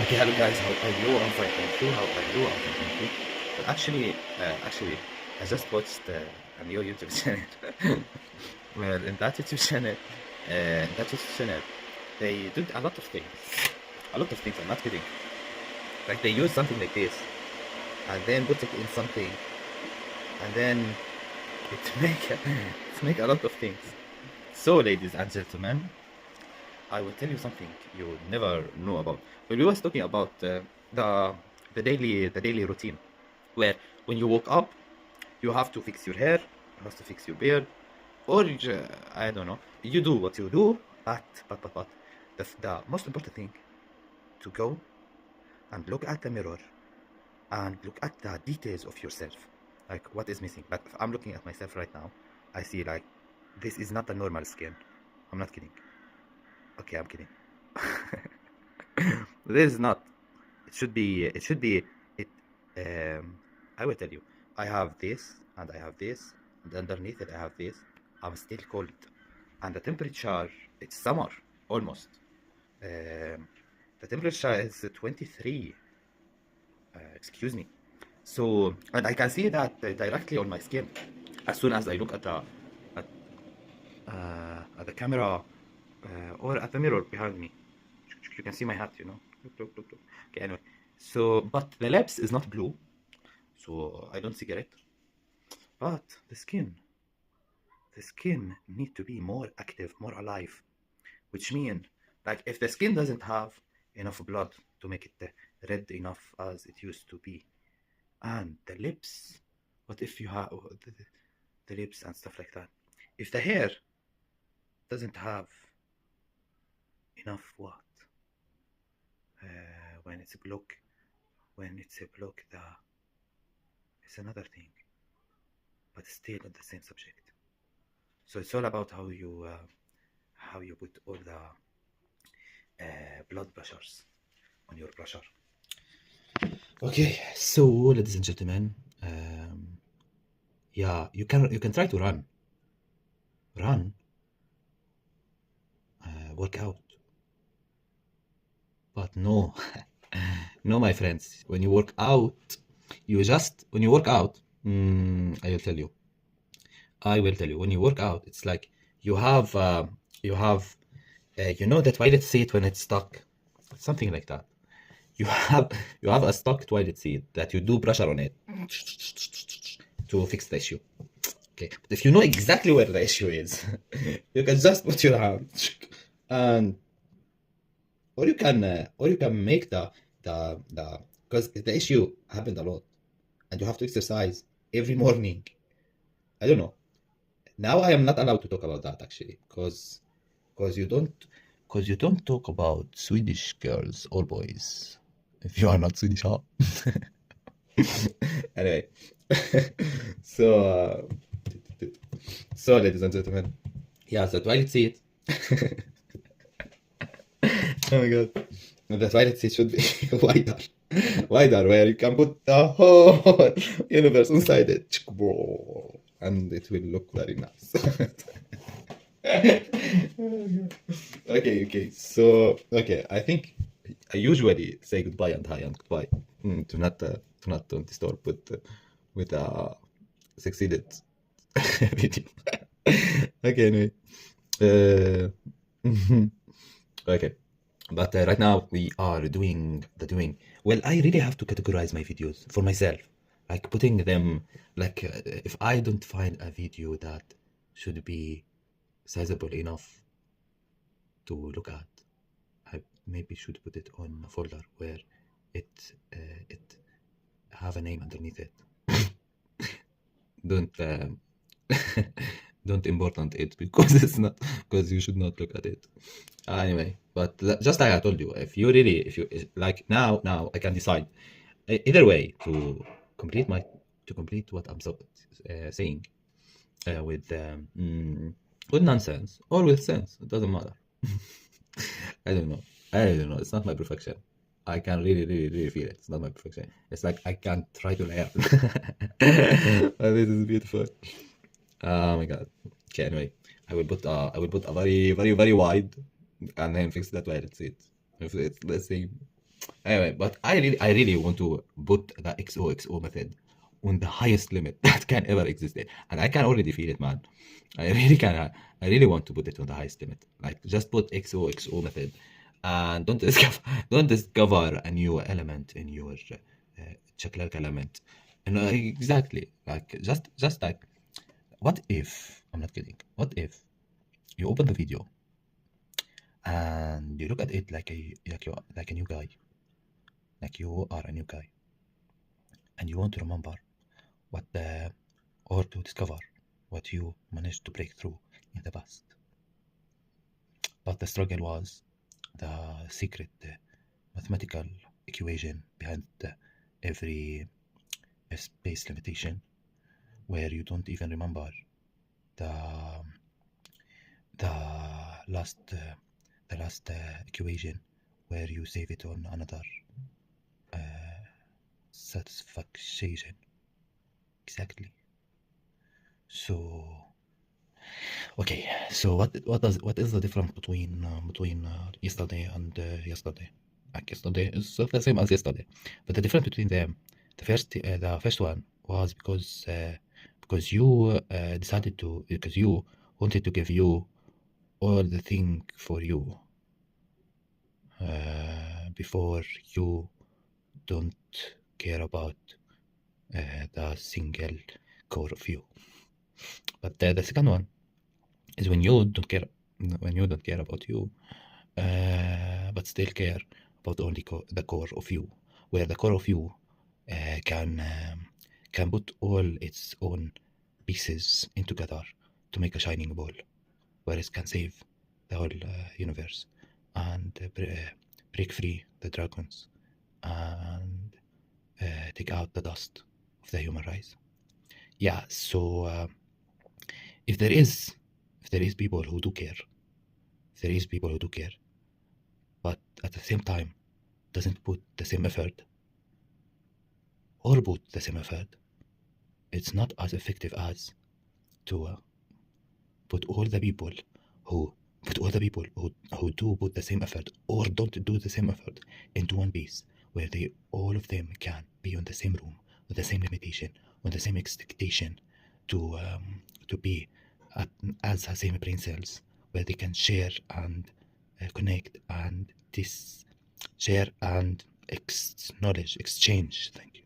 Okay, hello guys, how are you? I'm fine, thank you. How are you? I'm fine, thank you. But actually, I just watched a new YouTube channel. Well, in that YouTube channel, they did a lot of things. A lot of things, I'm not kidding. Like they use something like this, and then put it in something, and then it make a lot of things. So, ladies and gentlemen, I will tell you something you never know about. When we was talking about the the daily routine, where when you woke up, you have to fix your hair, you have to fix your beard, or I don't know, you do what you do, but the most important thing to go and look at the mirror and look at the details of yourself, like what is missing. Like if I'm looking at myself right now, I see like this is not a normal skin. I'm not kidding. Okay, I'm kidding. This is not. It should be it. I will tell you. I have this and I have this, and underneath it I have this. I'm still cold, and the temperature, it's summer almost. Um, the temperature is 23. Excuse me. So, and I can see that directly on my skin as soon as I look at, at the camera or at the mirror behind me. You can see my hat, you know. Look. Okay, anyway. So, but the lips is not blue, so I don't cigarette. But the skin need to be more active, more alive, which mean like if the skin doesn't have enough blood to make it red enough as it used to be, and the lips, what if you have the lips and stuff like that? If the hair doesn't have enough what? When it's a block, the it's another thing, but still on the same subject. So it's all about how you put all the blood pressures on your pressure. Okay, so ladies and gentlemen, yeah, you can try to run, work out, but no, no, my friends. When you work out, when you work out, I will tell you. When you work out, it's like you have you know the toilet seat when it's stuck, something like that. You have you have a stuck toilet seat that you do pressure on it to fix the issue. Okay, but if you know exactly where the issue is, you can just put your hand and or you can make the because the issue happened a lot and you have to exercise every morning. I don't know. Now I am not allowed to talk about that actually because you don't talk about Swedish girls or boys if you are not Swedish, huh? Anyway, so so ladies and gentlemen, yeah, the toilet seat. Oh my god, the toilet seat should be wider, where you can put the whole universe inside it, and it will look very nice. Okay. So, okay, I think I usually say goodbye and hi and goodbye to not disturb with succeeded video. Okay, anyway. Okay, but right now we are doing the doing. Well, I really have to categorize my videos for myself, like putting them like if I don't find a video that should be sizable enough to look at, I maybe should put it on a folder where it have a name underneath it. Don't don't important it because it's not because you should not look at it. Anyway, but just like I told you, if you like now I can decide either way to complete what I'm saying with nonsense or with sense. It doesn't matter. I don't know. It's not my perfection. I can really feel it. It's not my perfection. It's like I can try to learn. Oh, this is beautiful. Oh my god. Okay, anyway, I will put a very wide and then fix that toilet seat. If it's the same Anyway, but I really want to put the XOXO method on the highest limit that can ever exist, and I can already feel it, man. I really can. I really want to put it on the highest limit. Like just put XOXO method, and don't discover a new element in your chocolate element. And exactly, like just like, what if I'm not kidding? What if you open the video and you look at it like like a new guy, like you are a new guy, and you want to remember what the or to discover what you managed to break through in the past. But the struggle was the secret mathematical equation behind every space limitation, where you don't even remember the the last equation, where you save it on another satisfaction. Exactly. So okay, so what is the difference between yesterday and yesterday? Like yesterday is the same as yesterday, but the difference between them, the first one was because you decided to, because you wanted to give you all the thing for you before you don't care about the single core of you. But the second one is when you don't care about you, but still care about only the core of you, where the core of you can put all its own pieces in together to make a shining ball, where it can save the whole universe and break free the dragons and take out the dust of the human race. Yeah, so if there is people who do care, if there is people who do care, but at the same time doesn't put the same effort or put the same effort, it's not as effective as to put all the people who who do put the same effort or don't do the same effort into one piece, where they all of them can be on the same room with the same limitation, on the same expectation to be as the same brain cells, where they can share and connect and share and knowledge exchange. Thank you.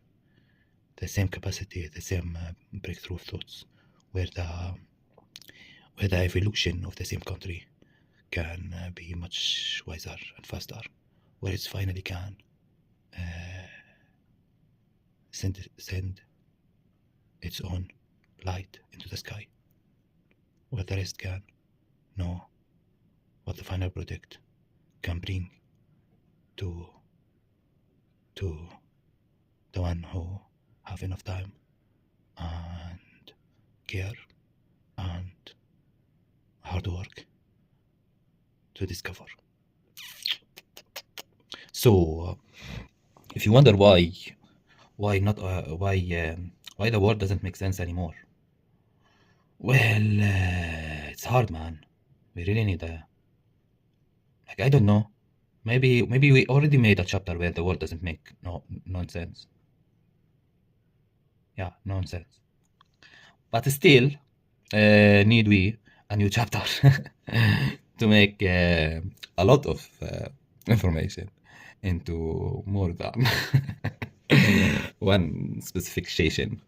The same capacity, the same breakthrough of thoughts, where the evolution of the same country can be much wiser and faster, where it finally can send its own light into the sky, where the rest can know what the final product can bring to the one who have enough time and care and hard work to discover. So if you wonder why not why the world doesn't make sense anymore, well, it's hard, man. We really need like, I don't know. Maybe we already made a chapter where the world doesn't make nonsense. Yeah, nonsense. But still, need we a new chapter to make a lot of information into more than one specific station.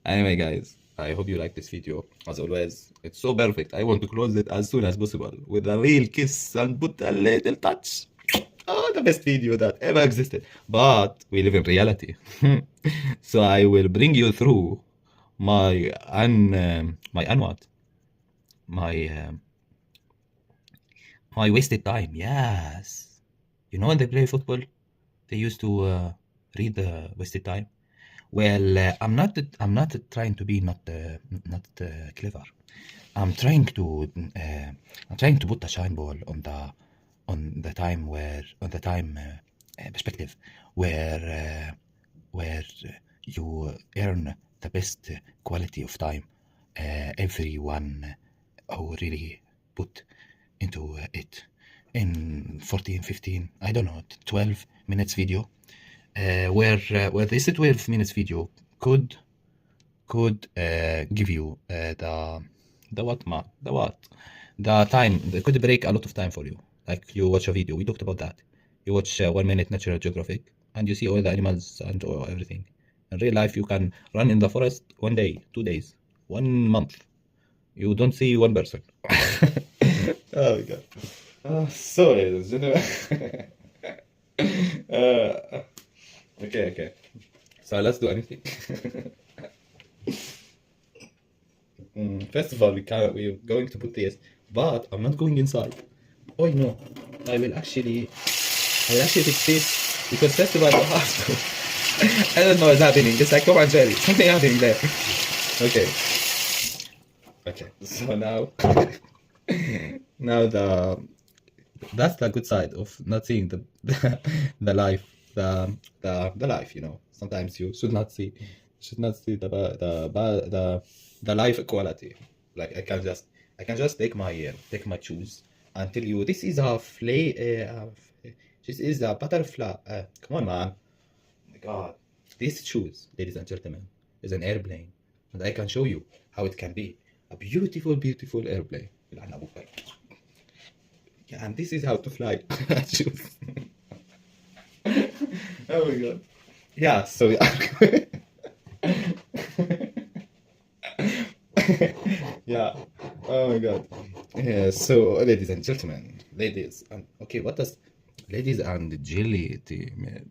Anyway, guys, I hope you like this video. As always, it's so perfect. I want to close it as soon as possible with a real kiss and put a little touch. Oh, the best video that ever existed. But we live in reality. So I will bring you through my what? My my wasted time. Yes. You know when they play football, they used to read the wasted time. Well, I'm not trying to be not clever. I'm trying to put a shine ball on the time perspective, where you earn the best quality of time everyone who really put into it in 14, 15, I don't know, 12 minutes video, where this 12 minutes video could give you the what ma the what the time. It could break a lot of time for you. Like you watch a video, we talked about that. You watch 1 minute Natural Geographic and you see all the animals and all, everything. In real life, you can run in the forest 1 day, 2 days, 1 month. You don't see one person. Oh my god. Sorry, ladies and gentlemen. Okay, okay. So let's do anything. First of all, we're going to put this, but I'm not going inside. Oh no, I will actually fix this because first of all, I have to. I don't know what's happening. It's like Tom and Jerry. Something happening there. Okay. Okay. So now, now that's the good side of not seeing the life, the life. You know, sometimes you should not see the life quality. Like I can just take my shoes and tell you this is this is a butterfly. Come on, man. Oh my God, these shoes, ladies and gentlemen, is an airplane, and I can show you how it can be a beautiful, beautiful airplane. Yeah, and this is how to fly. Shoes. Oh my God. Yeah. So yeah. Yeah. Oh my God. Yeah. So, ladies and gentlemen, okay, what does ladies and jelly man?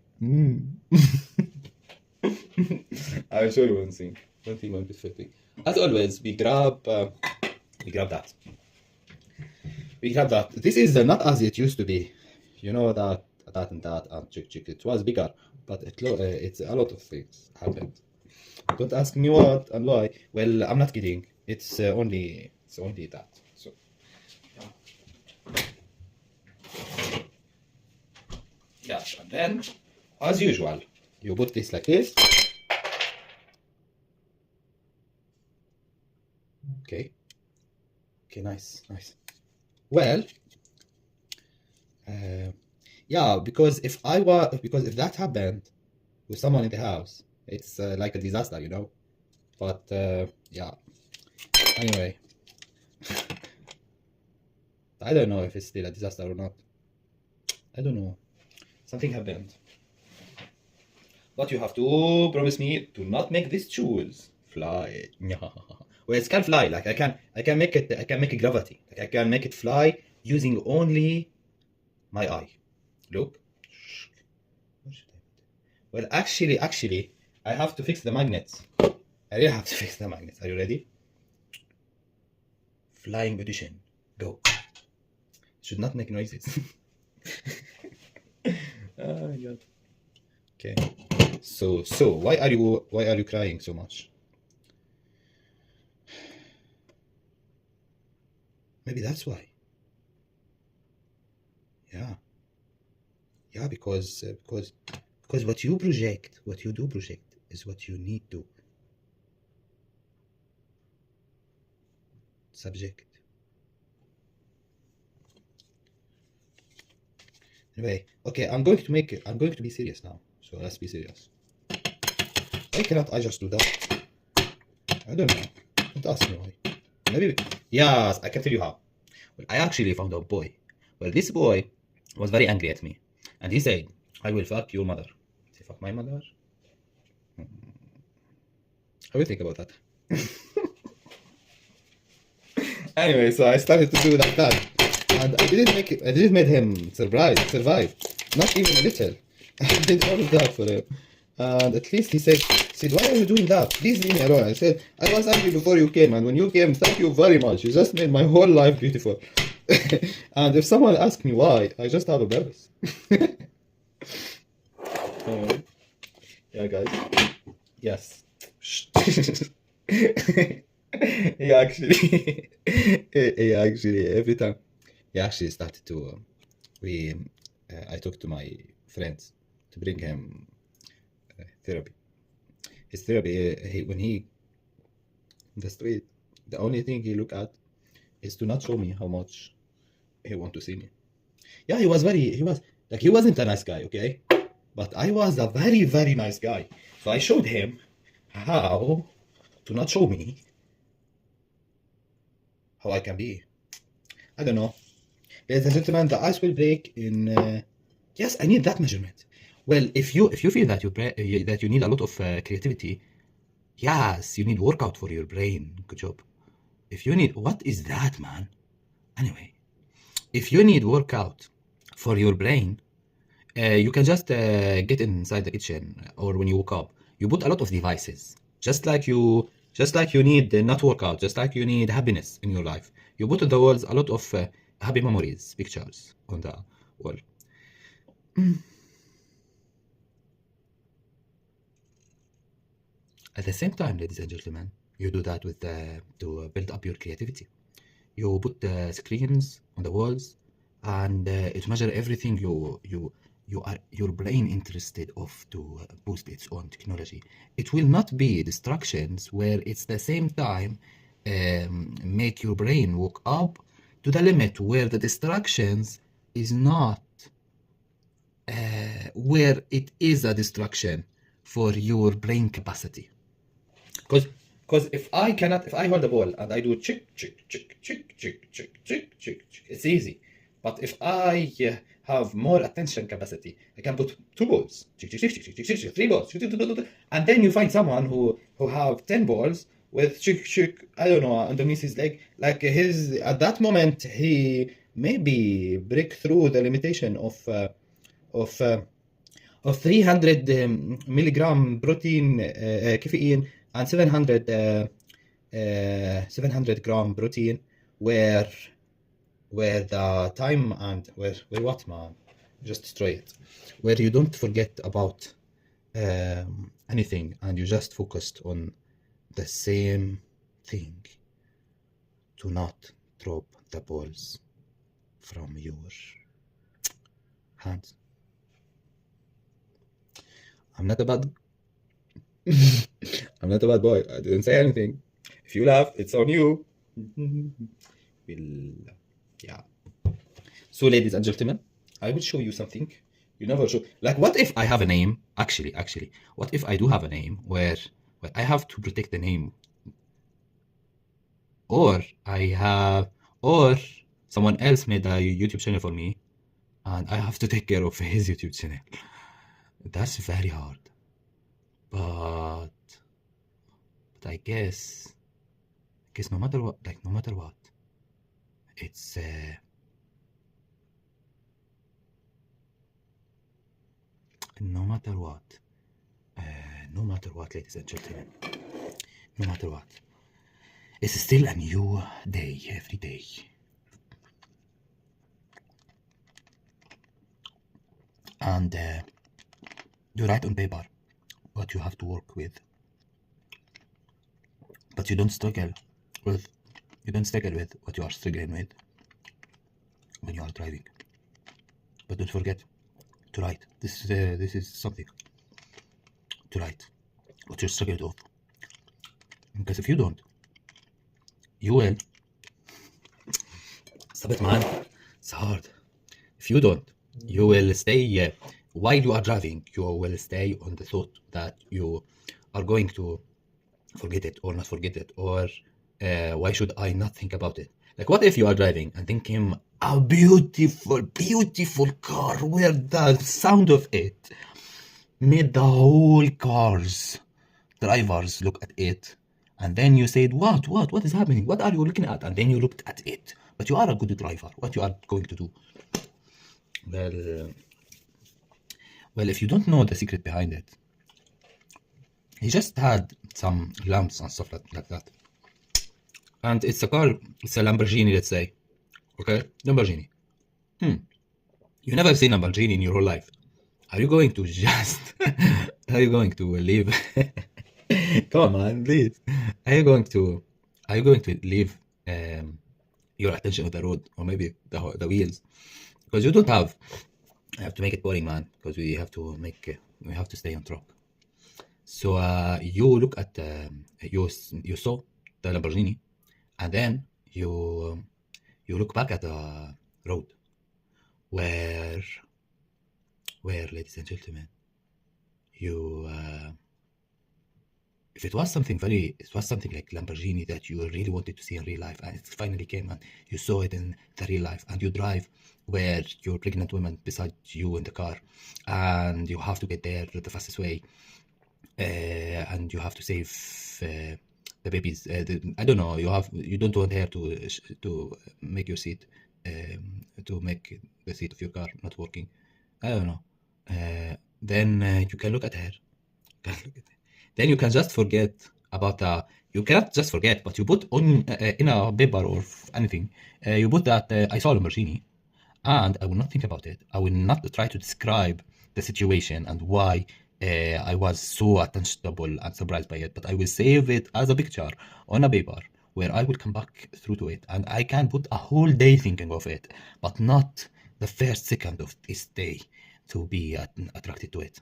I'll show you one thing. One bit fitting. As always, we grab that. We grab that. This is not as it used to be. You know that and that and chick. It was bigger, but it's a lot of things happened. Don't ask me what and why. Well, I'm not kidding. It's only that. So, yeah. And then, as usual, you put this like this. Okay. Okay. Nice. Well, yeah. Because if that happened with someone in the house, it's like a disaster, you know. But yeah. Anyway, I don't know if it's still a disaster or not. I don't know. Something happened. But you have to promise me to not make these shoes fly. Well, it can fly. Like I can make it. I can make it gravity. Like I can make it fly using only my eye. Look. Well, actually, I have to fix the magnets. I really have to fix the magnets. Are you ready? Flying edition. Go. Should not make noises. Oh my God. Okay. So why are you crying so much? Maybe that's why. Yeah. Yeah, because what you project, what you do project, is what you need to subject. Anyway, okay, I'm going to be serious now. So let's be serious. Why cannot I just do that? I don't know. Don't ask me why. Maybe. Yes, I can tell you how. Well, I actually found a boy. Well, this boy was very angry at me, and he said, "I will fuck your mother." Say, fuck my mother? How do you think about that? Anyway, so I started to do that, and I didn't make him survive, not even a little. I did all of that for him, and at least he said, "Why are you doing that? Please leave me alone." I said, "I was angry before you came, and when you came, thank you very much. You just made my whole life beautiful." And if someone asks me why, I just have a purpose. Yeah, guys. Yes. he actually every time he actually started to I talked to my friends to bring him therapy. His therapy, when he in the street, the only thing he look at is to not show me how much he want to see me. Yeah, he wasn't a nice guy, okay? But I was a very, very nice guy. So I showed him how to not show me how I can be. I don't know. Ladies and gentlemen, the ice will break in. Yes, I need that measurement. Well, if you feel that that you need a lot of creativity, yes, you need workout for your brain. Good job. If you need, what is that, man? Anyway, if you need workout for your brain, you can just get inside the kitchen or when you wake up. You put a lot of devices, just like you need not workout, just like you need happiness in your life. You put on the walls a lot of happy memories, pictures on the wall. At the same time, ladies and gentlemen, you do that with to build up your creativity. You put the screens on the walls, and it measure everything your brain interested of to boost its own technology. It will not be distractions where it's the same time make your brain wake up to the limit where the distractions is not where it is a distraction for your brain capacity. Because if I hold the ball and I do chick, chick, chick, chick, chick, chick, chick, chick, chick, it's easy. But if I have more attention capacity, I can put two balls, chick, chick, chick, chick, chick, chick, chick, three balls, chick, chick, chick, chick, and then you find someone who have 10 balls with chick, chick, I don't know, underneath his leg. Like his, at that moment, he maybe break through the limitation of uh, of 300 milligram protein caffeine and 700 gram protein where the time and where what, man, just destroy it, where you don't forget about anything and you just focused on the same thing, to not drop the balls from your hands. I'm not a bad I'm not a bad boy. I didn't say anything. If you laugh, it's on you. Yeah. So, ladies and gentlemen, I will show you something you never show. Like, what if I have a name? Actually, what if I do have a name where I have to protect the name, or someone else made a YouTube channel for me, and I have to take care of his YouTube channel. That's very hard. But I guess no matter what, it's no matter what, ladies and gentlemen, no matter what, it's still a new day every day. And you write on paper what you have to work with, but you don't struggle with what you are struggling with when you are driving. But don't forget to write. This is something to write what you're struggling with, because if you don't, you will. Stop it, man. It's hard. If you don't, you will stay while you are driving. You will stay on the thought that you are going to forget it or not forget it, or why should I not think about it? Like, what if you are driving and thinking a beautiful, beautiful car where the sound of it made the whole car's drivers look at it, and then you said, what is happening? What are you looking at? And then you looked at it, but you are a good driver. What you are going to do? Well, if you don't know the secret behind it, he just had some lamps and stuff like that. And it's a car, it's a Lamborghini, let's say. Okay? Lamborghini. You never seen Lamborghini in your whole life. Are you going to just... are you going to leave... Come on, man, please. Are you going to leave your attention on the road, or maybe the wheels? Because you don't have... I have to make it boring, man, because we have to stay on track. So you look at you saw the Lamborghini, and then you look back at the road. where, ladies and gentlemen, you, if it was something like Lamborghini that you really wanted to see in real life, and it finally came and you saw it in the real life, and you drive where your pregnant woman beside you in the car, and you have to get there the fastest way, and you have to save the babies. I don't know. You don't want her to make your seat, to make the seat of your car not working. I don't know. Then you can look at her. Then you can just forget about the. You cannot just forget, but you put on in a paper or anything. You put that I saw Lamborghini, and I will not think about it. I will not try to describe the situation and why I was so attentionable and surprised by it, but I will save it as a picture on a paper where I will come back through to it, and I can put a whole day thinking of it, but not the first second of this day to be attracted to it.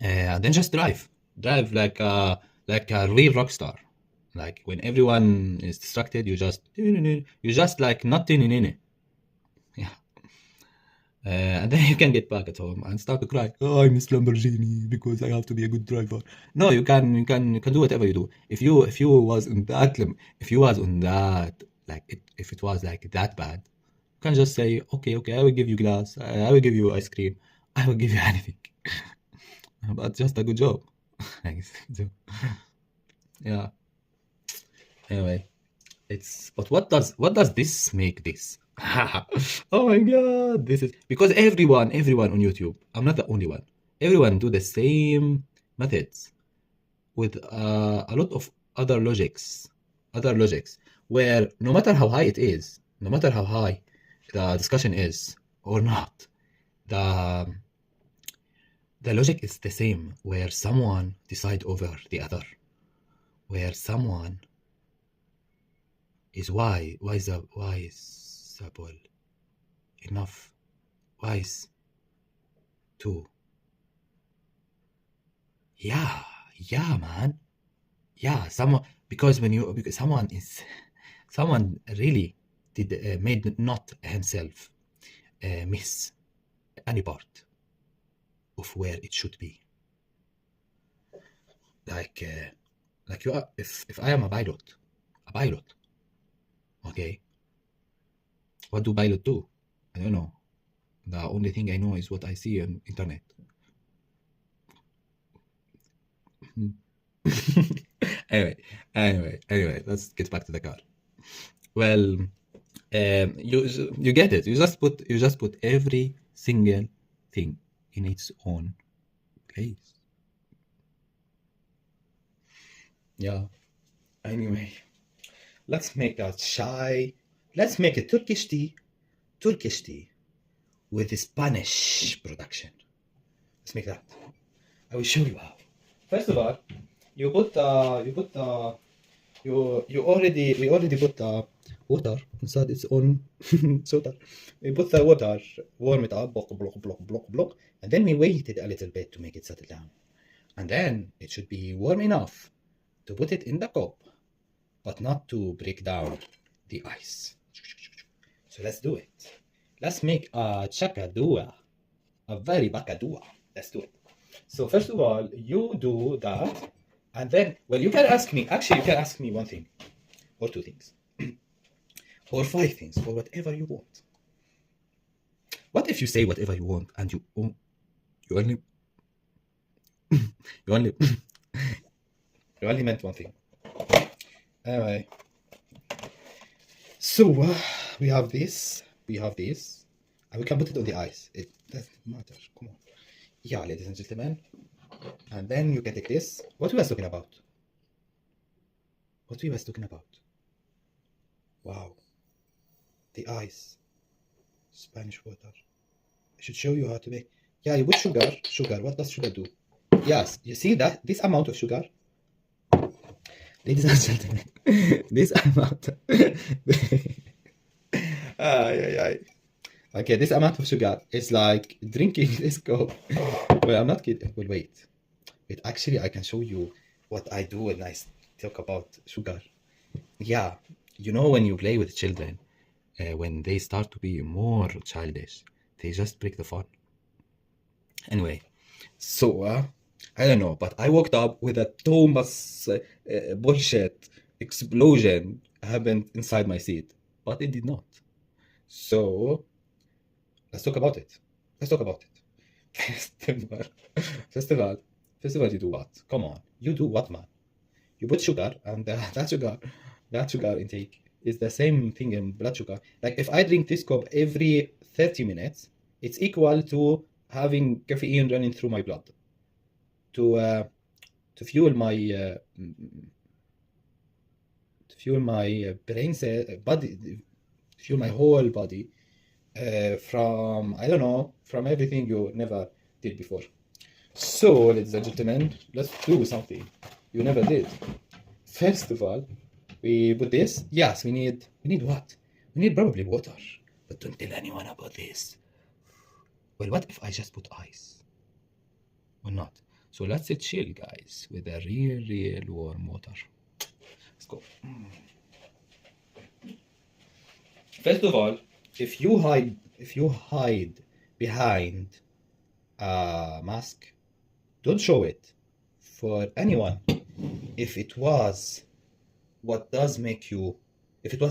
And then just drive like a real rock star. Like when everyone is distracted, you just like nothing in it. Yeah. And then you can get back at home and start to cry. Oh, I miss Lamborghini because I have to be a good driver. No, you can do whatever you do. If you was in that if it was like that bad, you can just say, okay, I will give you glass, I will give you ice cream, I will give you anything. But just a good job. Yeah. Anyway, but what does this make this? Oh my god, this is because everyone on YouTube, I'm not the only one, everyone do the same methods with a lot of other logics, where no matter how high it is, no matter how high the discussion is or not, the logic is the same, where someone decide over the other, where someone is wiseable enough, wise to, yeah, man, yeah, because someone really did made not himself miss any part of where it should be. Like you are, if I am a pilot, okay, what do pilot do? I don't know. The only thing I know is what I see on internet. Anyway, let's get back to the car. Well, you get it. You just put every single thing in its own place. Yeah. Anyway, let's make a Turkish tea with Spanish production. Let's make that. I will show you how. First of all, we already put the water inside its own soda. We put the water, warm it up, block, and then we waited a little bit to make it settle down. And then it should be warm enough to put it in the cup, but not to break down the ice. So let's do it. Let's make a chakadua, a very bakadua. Let's do it. So first of all, you do that, and then, well, you can ask me one thing, or two things, or five things, or whatever you want. What if you say whatever you want, and you only you only meant one thing? Anyway, so we have this, and we can put it on the ice. It doesn't matter. Come on. Yeah, ladies and gentlemen. And then you can take this. What we was talking about? Wow. The ice. Spanish water. I should show you how to make. Yeah, you put sugar. What does sugar do? Yes, you see that? This amount of sugar. Ladies and gentlemen. This amount. Okay, this amount of sugar is like drinking this cup. Well, I'm not kidding. Well, wait. Actually, I can show you what I do when I talk about sugar. Yeah, you know when you play with children, when they start to be more childish, they just break the fun. Anyway, so I don't know, but I woke up with a Thomas bullshit explosion happened inside my seat, but it did not. So let's talk about it. Let's talk about it. Festival, festival, festival. You do what? Come on, you do what, man? You put sugar, and that sugar intake is the same thing in blood sugar. Like if I drink this cup every 30 minutes, it's equal to having caffeine running through my blood to fuel my brain cell body, fuel my whole body from I don't know, from everything you never did before. So, ladies and gentlemen, let's do something you never did. First of all, we put this. Yes, we need what? We need probably water. But don't tell anyone about this. Well, what if I just put ice? Or not? So let's chill, guys, with a real warm water. Let's go. First of all, if you hide behind a mask, don't show it for anyone. If it was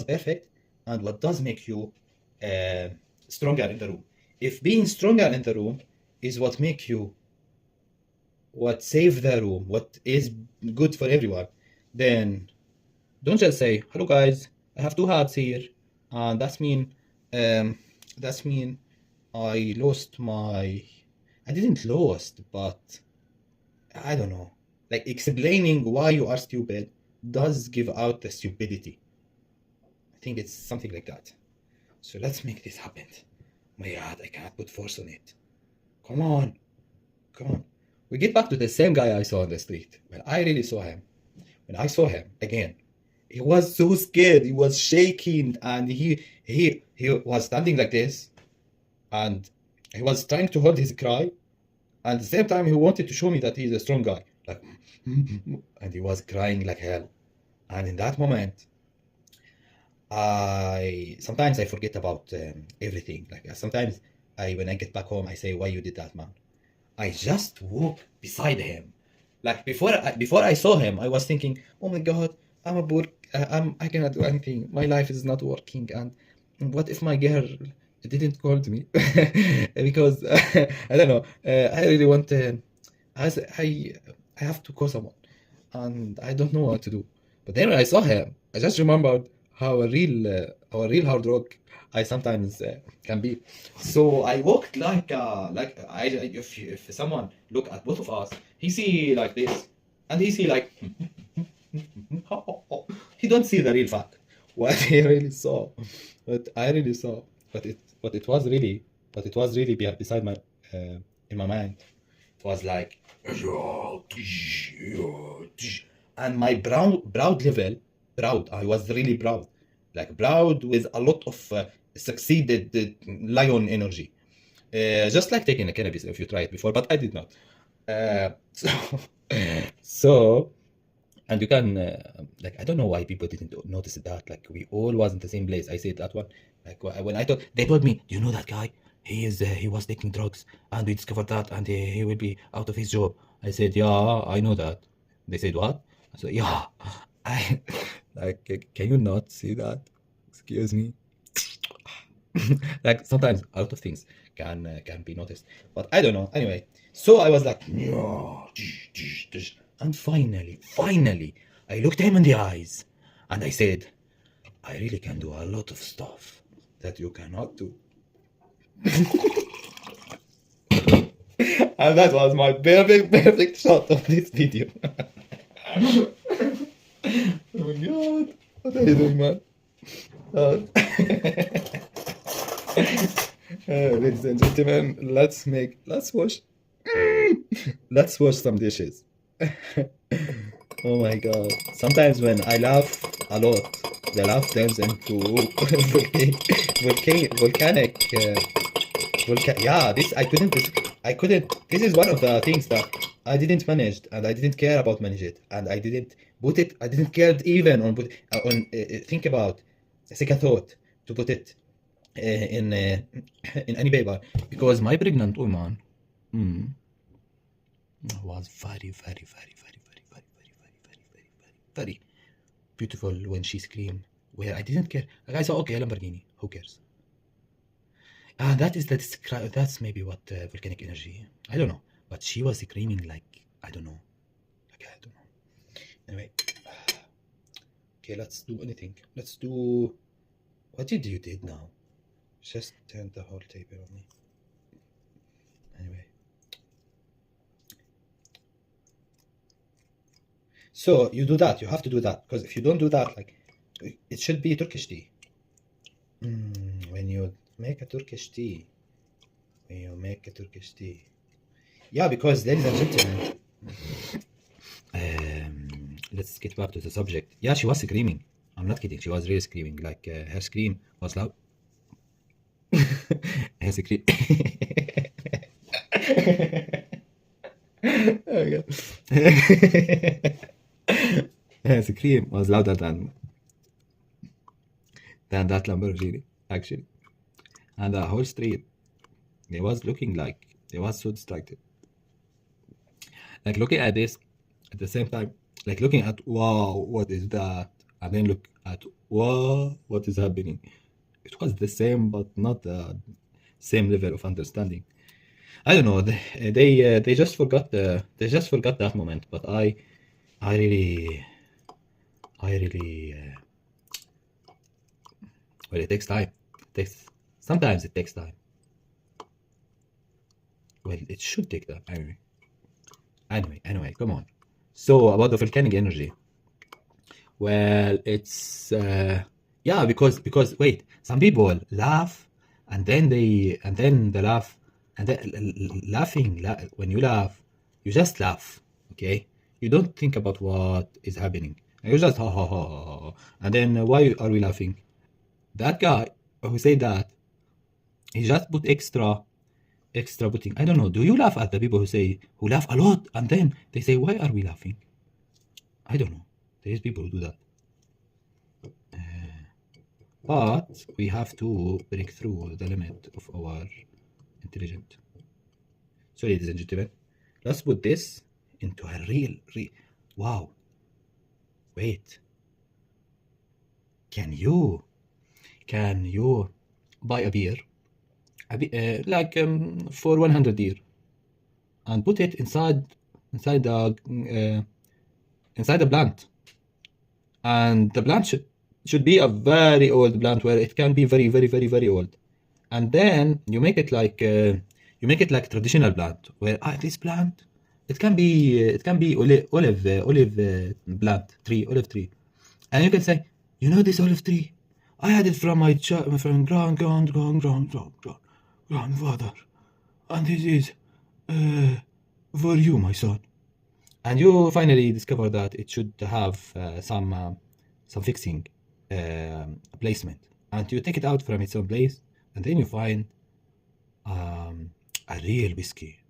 perfect, and what does make you stronger in the room. If being stronger in the room is what save the room, what is good for everyone, then don't just say, hello guys, I have two hats here, and that's mean I didn't lost, but I don't know. Like explaining why you are stupid does give out the stupidity. I think it's something like that. So let's make this happen. My God, I cannot put force on it. Come on. We get back to the same guy I saw on the street. When I really saw him, when I saw him again, he was so scared. He was shaking, and he was standing like this, and he was trying to hold his cry. And at the same time, he wanted to show me that he's a strong guy. Like, and he was crying like hell. And in that moment, sometimes I forget about everything. Like sometimes when I get back home, I say, "Why you did that, man?" I just walk beside him. Like before I saw him, I was thinking, "Oh my God, I'm a poor. I cannot do anything. My life is not working. And what if my girl didn't call to me?" Because I don't know. I really want. I have to call someone, and I don't know what to do. But then when I saw him, I just remembered how a real hard rock I sometimes can be. So I walked if someone look at both of us, he see like this, and he see like he don't see the real fact what he really saw, what I really saw, but it was really beside my in my mind. It was like and my proud level, I was really proud, like proud with a lot of succeeded lion energy, just like taking a cannabis if you tried it before, but I did not. So and you can like I don't know why people didn't notice that, like we all was in the same place. I said that one, like when they told me, do you know that guy, he was taking drugs and we discovered that, and he will be out of his job. I said, yeah, I know that. They said, what? I said, yeah. I like, can you not see that? Excuse me. Like sometimes a lot of things can be noticed, but I don't know. Anyway, so I was like, and finally, I looked him in the eyes, and I said, I really can do a lot of stuff that you cannot do. And that was my perfect shot of this video. Oh my God, what are you doing, man? Ladies and gentlemen, let's wash some dishes. Oh my God, sometimes when I laugh a lot, the laugh turns into volcanic. Yeah, this I couldn't. This is one of the things that I didn't manage, and I didn't care about manage it, and I didn't put it. I didn't care even on think about a second thought to put it in any paper, because my pregnant woman was very, very, very, very, very, very, very, very, very, very, very, very beautiful when she screamed. Where I didn't care. Like I said, okay, Lamborghini, who cares? That's maybe what volcanic energy. I don't know, but she was screaming like I don't know, like I don't know. Anyway, okay, let's do anything. Let's do. What did you did now? Just turn the whole table on me. Anyway, so you do that. You have to do that, because if you don't do that, like it should be Turkish tea. When you make a Turkish tea, yeah, because ladies and gentlemen, let's get back to the subject. Yeah, she was screaming. I'm not kidding. She was really screaming. Like her scream was loud. Her scream. Her scream was louder than that Lamborghini, actually. And the whole street, they was looking like they was so distracted. Like looking at this at the same time, like looking at wow, what is that? And then look at wow, what is happening? It was the same, but not the same level of understanding. I don't know. They just forgot that moment. But I really. Well, it takes time. Sometimes it takes time. Well, it should take time. Anyway, come on. So about the volcanic energy. Well, it's yeah, because wait, some people laugh and then they laugh and then laughing. When you laugh, you just laugh. Okay, you don't think about what is happening. You just ha ha ha ha ha. And then why are we laughing? That guy who said that, he just put extra putting. I don't know. Do you laugh at the people who laugh a lot and then they say, why are we laughing? I don't know. There is people who do that. But we have to break through the limit of our intelligence. So, ladies and gentlemen, let's put this into a real. Wow. Wait. Can you buy a beer, like for 100 dir, and put it inside the plant, and the plant should be a very old plant where it can be very, very, very, very old, and then you make it like traditional plant where this plant it can be olive plant tree, olive tree, and you can say, this olive tree, I had it from my grandfather, and this is for you, my son. And you finally discover that it should have some fixing placement, and you take it out from its own place, and then you find a real whiskey,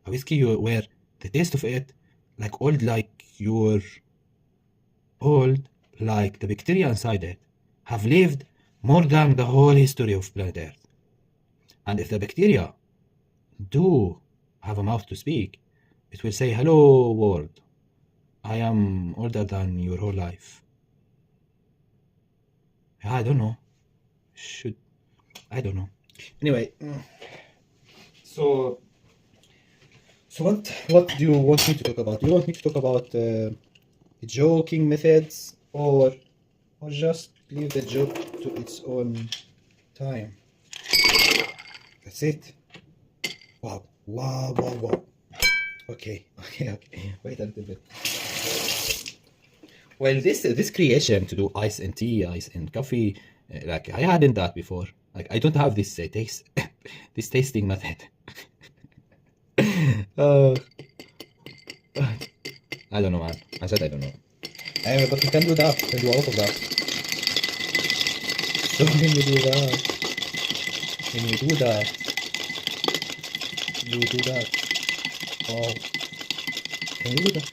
where the taste of it like the bacteria inside it have lived more than the whole history of planet Earth. And if the bacteria do have a mouth to speak, it will say, hello world, I am older than your whole life. I don't know. I don't know. Anyway, so what do you want me to talk about? Do you want me to talk about joking methods, or just leave the joke to its own time? That's it. Wow. Okay. Wait a little bit. Well, this creation to do ice and tea, ice and coffee, like I hadn't that before. Like I don't have this taste, this tasting method. I don't know, man. I said I don't know. Anyway, but you can do that. You can do a lot of that. So when you do that, you do that. Oh, can you do that?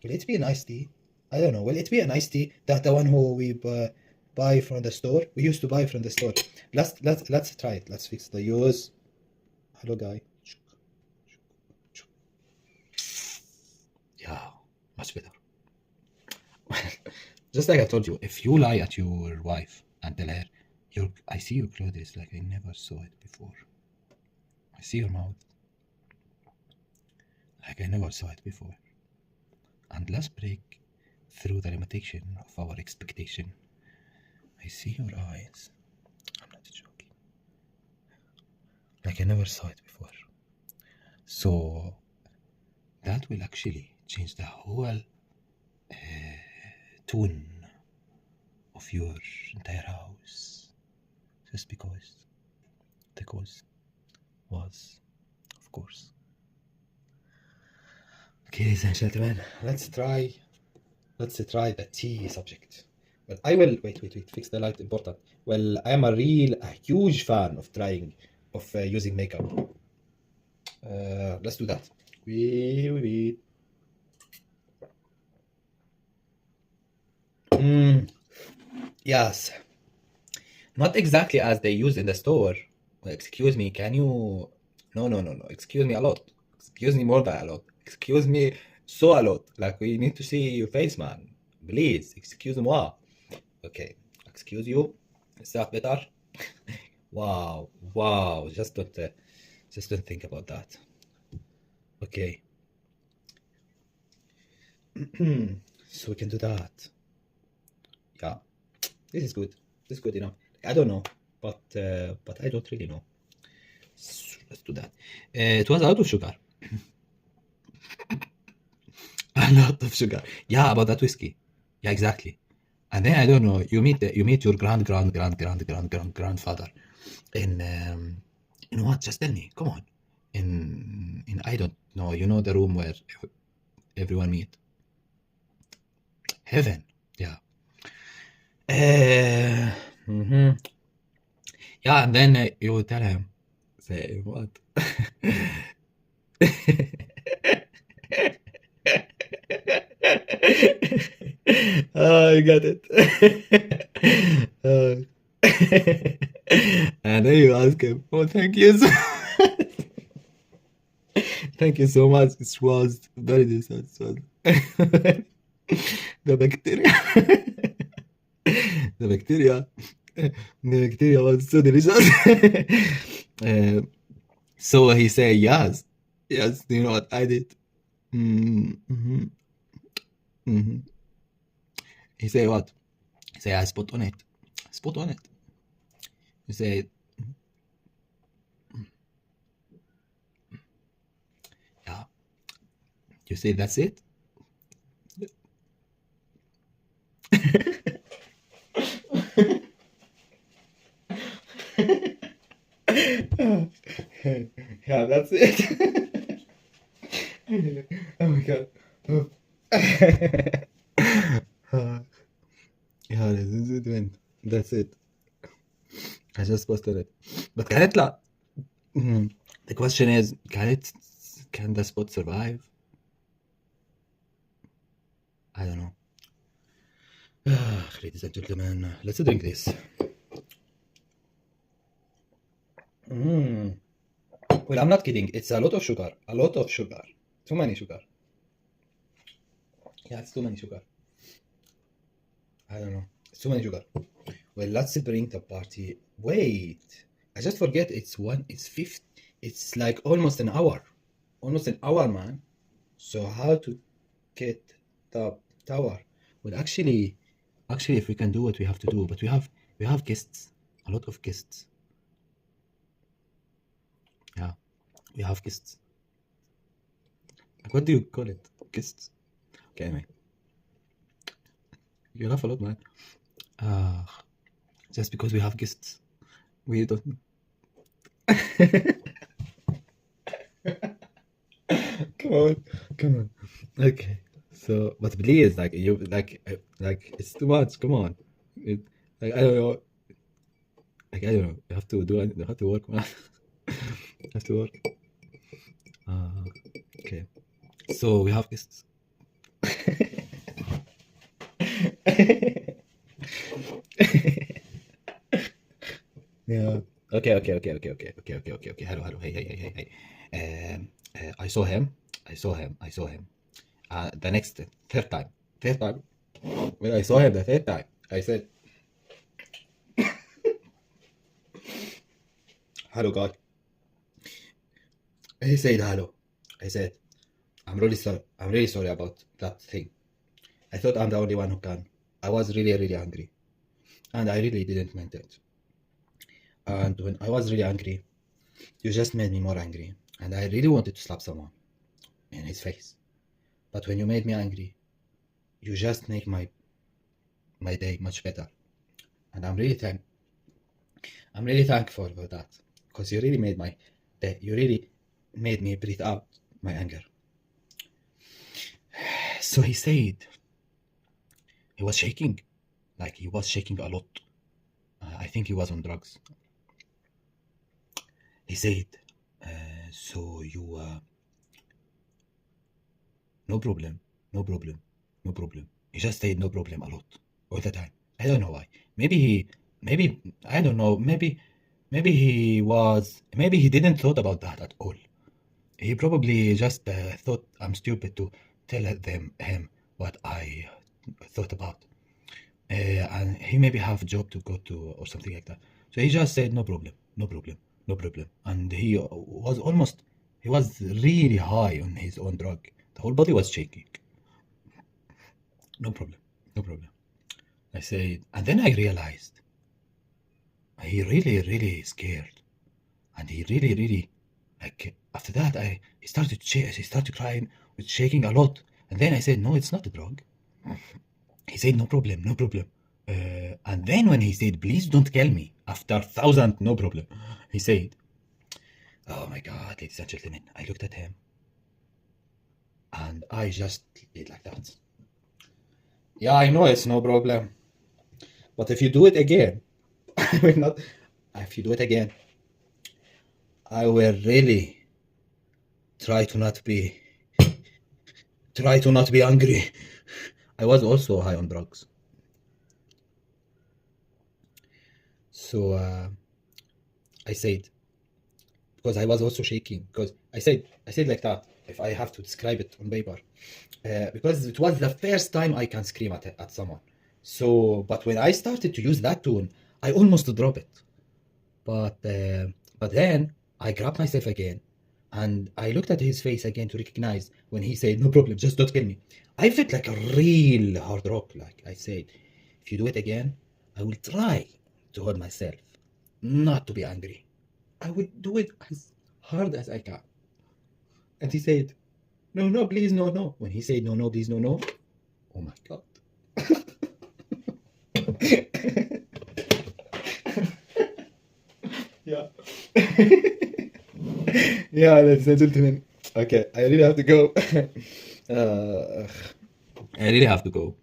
Will it be a nice tea? I don't know. Will it be an iced tea? That the one who we buy from the store? We used to buy from the store. Let's try it. Let's fix the use. Hello, guy. Yeah, much better. Just like I told you, if you lie at your wife and tell her, I see your clothes like I never saw it before. I see your mouth like I never saw it before. And let's break through the limitation of our expectation. I see your eyes. I'm not joking. Like I never saw it before. So that will actually change the whole tone of your entire house. Just because the cause was, of course. Okay, ladies and gentlemen, let's try the tea subject. Well, I will wait. Fix the light. Important. Well, I am a huge fan of using makeup. Let's do that. Wait. Yes. Not exactly as they use in the store. Excuse me, can you? No. Excuse me a lot. Excuse me more than a lot. Excuse me so a lot. Like, we need to see your face, man. Please, excuse moi. Okay, excuse you. Is that better? Wow. Just don't think about that. Okay. So we can do that. Yeah, this is good. This is good enough. I don't know, but I don't really know. So let's do that. It was a lot of sugar. A lot of sugar. Yeah, about that whiskey. Yeah, exactly. And then I don't know. You meet your grandfather in what? Just tell me. Come on. In I don't know. You know the room where everyone meet. Heaven. Yeah. Yeah, and then you would tell him, say what? Oh, I got it. And then you ask him, oh, thank you so thank you so much. It was very delicious. The bacteria. The bacteria was so delicious. So he said, yes. Do you know what I did? Mm-hmm. He said, what? He said, I spot on it. He said, yeah. You say, that's it? Yeah, that's it. Oh my god. Yeah, this is it, man. That's it. I just posted it. But can it la? The question is, can the spot survive? I don't know. Ladies and gentlemen, let's drink this. Well, I'm not kidding. It's a lot of sugar. Too many sugar. Yeah, it's too many sugar. I don't know. It's too many sugar. Well, let's bring the party. Wait, I just forget. It's fifth. It's like almost an hour. Man. So how to get the tower? Well, actually, if we can do what we have to do, but we have guests. A lot of guests. Yeah, we have guests. What do you call it? Guests. Okay, anyway. You laugh a lot, man. Just because we have guests, we don't. Come on. Okay. So, but please, like it's too much. Come on. I don't know. I don't know. You have to do it. You have to work, man. You have to work. Okay. So we have guests. Yeah. Okay. Hello. Hey. I saw him. I saw him. The next third time, when I saw him the third time, I said, "Hello, God." He said, "Hello." I said, "I'm really sorry. I'm really sorry about that thing. I thought I'm the only one who can. I was really angry, and I really didn't mean it. And when I was really angry, you just made me more angry, and I really wanted to slap someone in his face. But when you made me angry, you just make my day much better, and I'm really thankful for that, because you really made my day. You really made me breathe out my anger." So he said he was shaking, like he was shaking a lot. I think he was on drugs. He said, "So you, no problem, no problem, no problem." He just said no problem a lot, all the time. I don't know why. Maybe I don't know. Maybe he didn't thought about that at all. He probably just thought I'm stupid to tell him what I thought about. And he maybe have a job to go to or something like that. So he just said no problem, no problem, no problem. And he was really high on his own drug. The whole body was shaking. No problem, no problem. I said, and then I realized he really scared, and he really like after that he started crying, with shaking a lot. And then I said, no, it's not a drug. He said, no problem, no problem. And then when he said, please don't kill me, after thousand no problem, he said, oh my God, ladies and gentlemen, I looked at him and I just did like that. Yeah, I know it's no problem, but if you do it again, I will not. If you do it again, I will really try to not be angry. I was also high on drugs, so I said, because I was also shaking, because I said like that, if I have to describe it on paper, because it was the first time I can scream at someone. So, but when I started to use that tone, I almost drop it. But then I grabbed myself again, and I looked at his face again to recognize when he said, "No problem, just don't kill me." I felt like a real hard rock. Like I said, if you do it again, I will try to hold myself, not to be angry. I will do it as hard as I can. And he said, "No, please, no." When he said, "No, please, no," oh my God. Yeah. Yeah, ladies and gentlemen. Okay, I really have to go. uh, I really have to go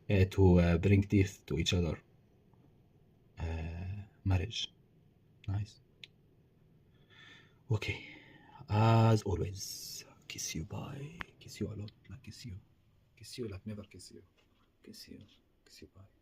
to bring teeth to each other. Marriage. Nice. Okay. As always, kiss you. Bye. Kiss you a lot. Like kiss you. Kiss you like never kiss you. Kiss you. Kiss you. Bye.